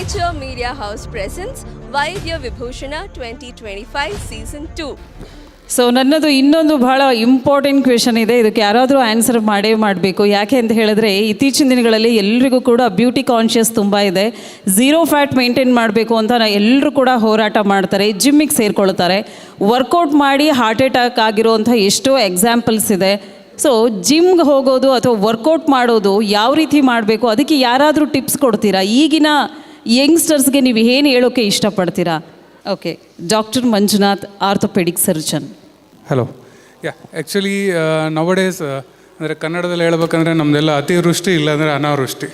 Signature Media House presents Vaidya Vibhushana 2025 Season 2. So ನನ್ನದು ಇನ್ನೊಂದು ಬಹಳ ಇಂಪಾರ್ಟೆಂಟ್ ಕ್ವೆಶನ್ ಇದೆ. ಇದಕ್ಕೆ ಯಾರಾದರೂ ಆನ್ಸರ್ ಮಾಡಬೇಕು. ಯಾಕೆ ಅಂತ ಹೇಳಿದ್ರೆ ಇತ್ತೀಚಿನ ದಿನಗಳಲ್ಲಿ ಎಲ್ರಿಗೂ ಕೂಡ ಬ್ಯೂಟಿ ಕಾನ್ಷಿಯಸ್ ತುಂಬ ಇದೆ. ಝೀರೋ ಫ್ಯಾಟ್ ಮೇಂಟೈನ್ ಮಾಡಬೇಕು ಅಂತ ಎಲ್ಲರೂ ಕೂಡ ಹೋರಾಟ ಮಾಡ್ತಾರೆ, ಜಿಮ್ಮಿಗೆ ಸೇರ್ಕೊಳ್ತಾರೆ. ವರ್ಕೌಟ್ ಮಾಡಿ ಹಾರ್ಟ್ ಅಟ್ಯಾಕ್ ಆಗಿರೋಂಥ ಎಷ್ಟೋ ಎಕ್ಸಾಂಪಲ್ಸ್ ಇದೆ. ಸೊ ಜಿಮ್ಗೆ ಹೋಗೋದು ಅಥವಾ ವರ್ಕೌಟ್ ಮಾಡೋದು ಯಾವ ರೀತಿ ಮಾಡಬೇಕು, ಅದಕ್ಕೆ ಯಾರಾದರೂ ಟಿಪ್ಸ್ ಕೊಡ್ತೀರಾ? ಈಗಿನ ಯಂಗ್ಸ್ಟರ್ಸ್ಗೆ ನೀವು ಏನು ಹೇಳೋಕ್ಕೆ ಇಷ್ಟಪಡ್ತೀರಾ? Okay, doctor Manjunath, orthopaedic surgeon. Hello. Actually nowadays ಅಂದರೆ ಕನ್ನಡದಲ್ಲಿ ಹೇಳ್ಬೇಕಂದ್ರೆ ನಮ್ಮದೆಲ್ಲ ಅತಿವೃಷ್ಟಿ ಇಲ್ಲಾಂದರೆ ಅನಾವೃಷ್ಟಿ.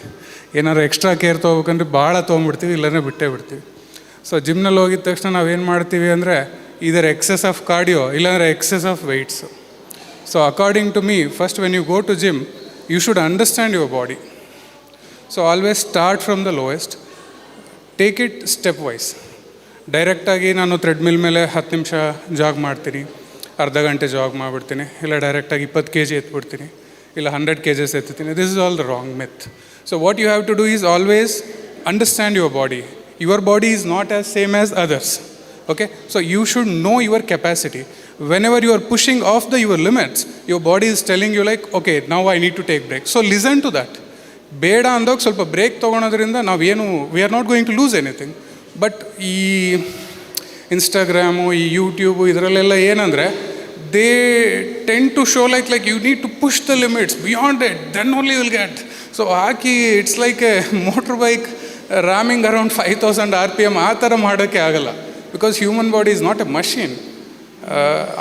ಏನಾದ್ರು ಎಕ್ಸ್ಟ್ರಾ ಕೇರ್ ತೊಗೋಬೇಕಂದ್ರೆ ಭಾಳ ತೊಗೊಂಬಿಡ್ತೀವಿ, ಇಲ್ಲಾಂದರೆ ಬಿಟ್ಟೇ ಬಿಡ್ತೀವಿ. ಸೊ ಜಿಮ್ನಲ್ಲಿ ಹೋಗಿದ ತಕ್ಷಣ ನಾವೇನು ಮಾಡ್ತೀವಿ ಅಂದರೆ ಇದರ ಎಕ್ಸೆಸ್ ಆಫ್ ಕಾರ್ಡಿಯೋ ಇಲ್ಲಾಂದರೆ excess of weights. So according to me, first when you go to gym you should understand your body. So always start from the lowest, take it step wise. ಡೈರೆಕ್ಟಾಗಿ ನಾನು treadmill ಮೇಲೆ 10 ನಿಮಿಷ ಜಾಗ್ ಮಾಡ್ತೀನಿ, ಅರ್ಧ ಗಂಟೆ ಜಾಗ್ ಮಾಡಿಬಿಡ್ತೀನಿ, ಇಲ್ಲ ಡೈರೆಕ್ಟಾಗಿ 20 kg ಎತ್ಬಿಡ್ತೀನಿ, ಇಲ್ಲ 100 kgs ಎತ್ತೀನಿ. This is all the wrong method. So what you have to do is always understand your body. Your body is not as same as others. Okay, so you should know your capacity. Whenever you are pushing off your limits, your body is telling you like, okay, now I need to take break. So listen to that. ಬೇಡ ಅಂದಾಗ ಸ್ವಲ್ಪ break ತೊಗೊಳೋದ್ರಿಂದ ನಾವೇನು we are not going to lose anything. But ಈ Instagram, ಈ YouTube ಇದರಲ್ಲೆಲ್ಲ ಏನಂದರೆ they tend to show like you need to push the limits beyond it, then only will get. So ಹಾಕಿ it's like a motor bike ramming around 5000 RPM. ಆ ಥರ ಮಾಡೋಕ್ಕೆ ಆಗಲ್ಲ. Because human body is not a machine.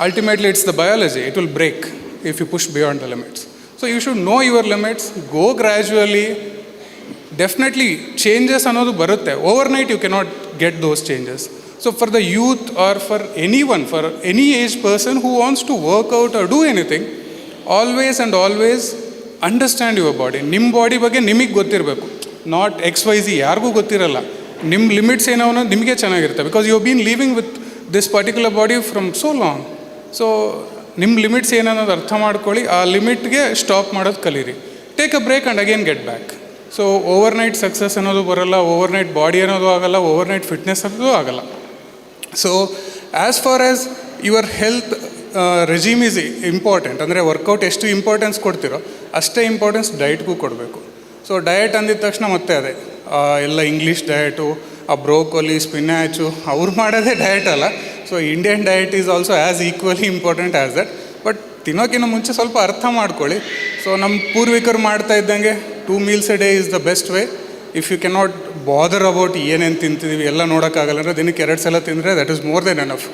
Ultimately it's the biology. It will break if you push beyond the limits. So you should know your limits, go gradually. Definitely changes ಅನ್ನೋದು ಬರುತ್ತೆ. Overnight you cannot get those changes. So for the youth or for anyone, for any age person who wants to work out or do anything, always and always understand your body. ನಿಮ್ಮ body ಬಗ್ಗೆ ನಿಮಗೆ ಗೊತ್ತಿರಬೇಕು, not XYZ ಯಾರಿಗೂ ಗೊತ್ತಿರಲ್ಲ. ನಿಮ್ಮ limits ಏನೋ ಅನ್ನೋದು ನಿಮಗೆ ಚೆನ್ನಾಗಿರುತ್ತೆ. Because you been living with this particular body from so long. So ನಿಮ್ಮ ಲಿಮಿಟ್ಸ್ ಏನನ್ನೋದು ಅರ್ಥ ಮಾಡ್ಕೊಳ್ಳಿ, ಆ ಲಿಮಿಟ್ಗೆ ಸ್ಟಾಪ್ ಮಾಡೋದು ಕಲೀರಿ. Take a break and again get back. So overnight success ಅನ್ನೋದು ಬರೋಲ್ಲ, ಓವರ್ನೈಟ್ ಬಾಡಿ ಅನ್ನೋದು ಆಗೋಲ್ಲ, ಓವರ್ನೈಟ್ ಫಿಟ್ನೆಸ್ ಅನ್ನೋದು ಆಗೋಲ್ಲ. So as for as your health regime is important. ಅಂದರೆ ವರ್ಕೌಟ್ ಎಷ್ಟು ಇಂಪಾರ್ಟೆನ್ಸ್ ಕೊಡ್ತೀರೋ ಅಷ್ಟೇ ಇಂಪಾರ್ಟೆನ್ಸ್ ಡಯಟ್ಗೂ ಕೊಡಬೇಕು. ಸೊ ಡಯಟ್ ಅಂದಿದ ತಕ್ಷಣ ಮತ್ತೆ ಅದೇ ಎಲ್ಲ ಇಂಗ್ಲೀಷ್ ಡಯಟು, ಆ ಬ್ರೋಕೊಲಿ, ಸ್ಪಿನ್ಯಾಚು ಅವ್ರು ಮಾಡೋದೇ ಡಯಟ್ ಅಲ್ಲ. So Indian diet is also as equally important as that. But ತಿನ್ನೋಕ್ಕಿಂತ ಮುಂಚೆ ಸ್ವಲ್ಪ ಅರ್ಥ ಮಾಡ್ಕೊಳ್ಳಿ. ಸೊ ನಮ್ಮ ಪೂರ್ವಿಕರು ಮಾಡ್ತಾ ಇದ್ದಂಗೆ 2 meals a day is the best way. If you cannot bother about ಏನೇನು ತಿಂತಿದ್ದೀವಿ ಎಲ್ಲ ನೋಡೋಕ್ಕಾಗಲ್ಲ ಅಂದರೆ ದಿನಕ್ಕೆ 2 ಸಲ ತಿಂದರೆ that is more than enough.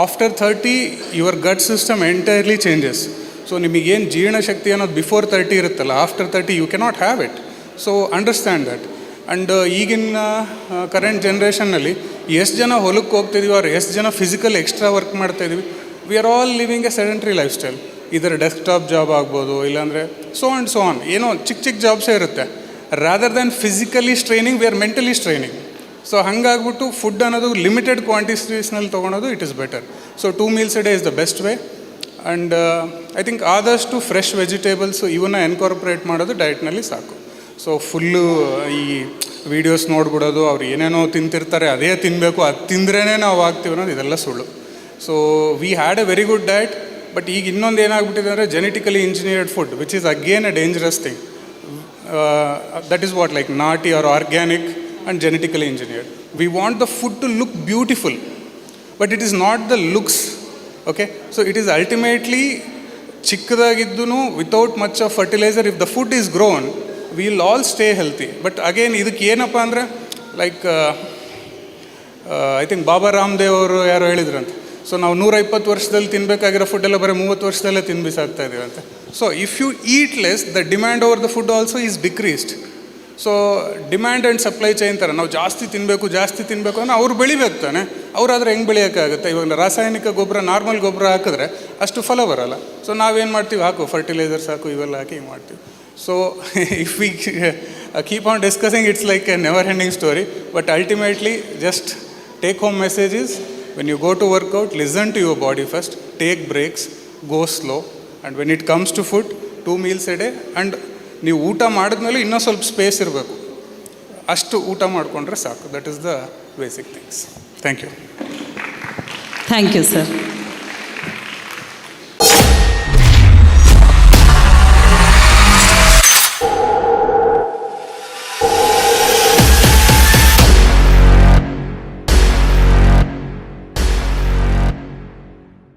After 30 your gut system entirely changes. So ನಿಮಗೇನು ಜೀರ್ಣಶಕ್ತಿ ಅನ್ನೋದು ಬಿಫೋರ್ 30 ಇರುತ್ತಲ್ಲ, after 30 you cannot have it. So understand that. And ಈಗಿನ ಕರೆಂಟ್ ಜನ್ರೇಷನ್ನಲ್ಲಿ ಎಷ್ಟು ಜನ ಹೊಲಕ್ಕೆ ಹೋಗ್ತಿದ್ದೀವಿ, ಅವ್ರು ಎಷ್ಟು ಜನ ಫಿಸಿಕಲ್ ಎಕ್ಸ್ಟ್ರಾ ವರ್ಕ್ ಮಾಡ್ತಾಯಿದ್ದೀವಿ. We are all living A sedentary life style. ಇದರ ಡೆಸ್ಕ್ಟಾಪ್ ಜಾಬ್ ಆಗ್ಬೋದು, ಇಲ್ಲಾಂದರೆ ಸೊ ಆನ್ ಏನೋ ಚಿಕ್ಕ ಚಿಕ್ಕ ಇರುತ್ತೆ. Rather than physically straining, we are mentally straining. So ಹಾಗಾಗ್ಬಿಟ್ಟು ಫುಡ್ ಅನ್ನೋದು ಲಿಮಿಟೆಡ್ ಕ್ವಾಂಟಿಟೀಸ್ನಲ್ಲಿ ತೊಗೊಳೋದು it is better. So 2 meals a day is the best way. And I think ಆದಷ್ಟು ಫ್ರೆಶ್ ವೆಜಿಟೇಬಲ್ಸು ಇವನ್ನ ಎನ್ಕಾರ್ಪೊರೇಟ್ ಮಾಡೋದು ಡಯಟ್ನಲ್ಲಿ ಸಾಕು. ಸೊ ಫುಲ್ಲು ಈ ವೀಡಿಯೋಸ್ ನೋಡ್ಬಿಡೋದು, ಅವ್ರು ಏನೇನೋ ತಿಂತಿರ್ತಾರೆ ಅದೇ ತಿನ್ನಬೇಕು, ಅದು ತಿಂದ್ರೇ ನಾವು ಆಗ್ತೀವಿ ಅನ್ನೋದು ಇದೆಲ್ಲ ಸುಳ್ಳು. So we had a very good diet. But ಈಗ ಇನ್ನೊಂದು ಏನಾಗ್ಬಿಟ್ಟಿದೆ ಅಂದರೆ genetically engineered food, which is again a dangerous thing. That is what like ನಾಟಿ or organic and genetically engineered. We want the food to look beautiful, but it is not the looks. Okay, so it is ultimately ಚಿಕ್ಕದಾಗಿದ್ದೂ without much of fertiliser, if the food is grown will all stay healthy. But again ಇದಕ್ಕೆ ಏನಪ್ಪ ಅಂದರೆ like I think Baba Ramdev ಅವರು ಯಾರೋ ಹೇಳಿದ್ರಂತೆ, so ನಾವು 120 ವರ್ಷದಲ್ಲಿ ತಿನ್ನಬೇಕಾಗಿರೋ ಫುಡ್ಡೆಲ್ಲ ಬರೀ 30 ವರ್ಷದಲ್ಲೇ ತಿನ್ಬಿಸಾಗ್ತಾ ಇದ್ದೀವಂತೆ. So if you eat less, the demand over the food also is decreased. So demand and supply chain ಥರ ನಾವು ಜಾಸ್ತಿ ತಿನ್ನಬೇಕು ಅಂದರೆ ಅವ್ರು ಬೆಳಿಬೇಕು ತಾನೆ. ಅವರಾದ್ರೆ ಹೆಂಗೆ ಬೆಳೆಯೋಕ್ಕಾಗುತ್ತೆ? ಇವಾಗ ರಾಸಾಯನಿಕ ಗೊಬ್ಬರ, ನಾರ್ಮಲ್ ಗೊಬ್ಬರ ಹಾಕಿದ್ರೆ ಅಷ್ಟು ಫಲ ಬರೋಲ್ಲ. ಸೊ ನಾವೇನು ಮಾಡ್ತೀವಿ, ಹಾಕು ಫರ್ಟಿಲೈಸರ್ಸ್ ಹಾಕು, ಇವೆಲ್ಲ ಹಾಕಿ ಹಿಂಗೆ ಮಾಡ್ತೀವಿ. So if we keep on discussing, it's like a never ending story. But ultimately just take home message is, when you go to workout, listen to your body first, take breaks, go slow. And when it comes to food, 2 meals a day. And ನೀವು ಊಟ ಮಾಡಿದ್ಮೇಲೆ ಇನ್ನೂ ಸ್ವಲ್ಪ space ಇರಬೇಕು. ಅಷ್ಟು ಊಟ ಮಾಡಿಕೊಂಡ್ರೆ ಸಾಕು. That is the basic things. Thank you. Thank you sir.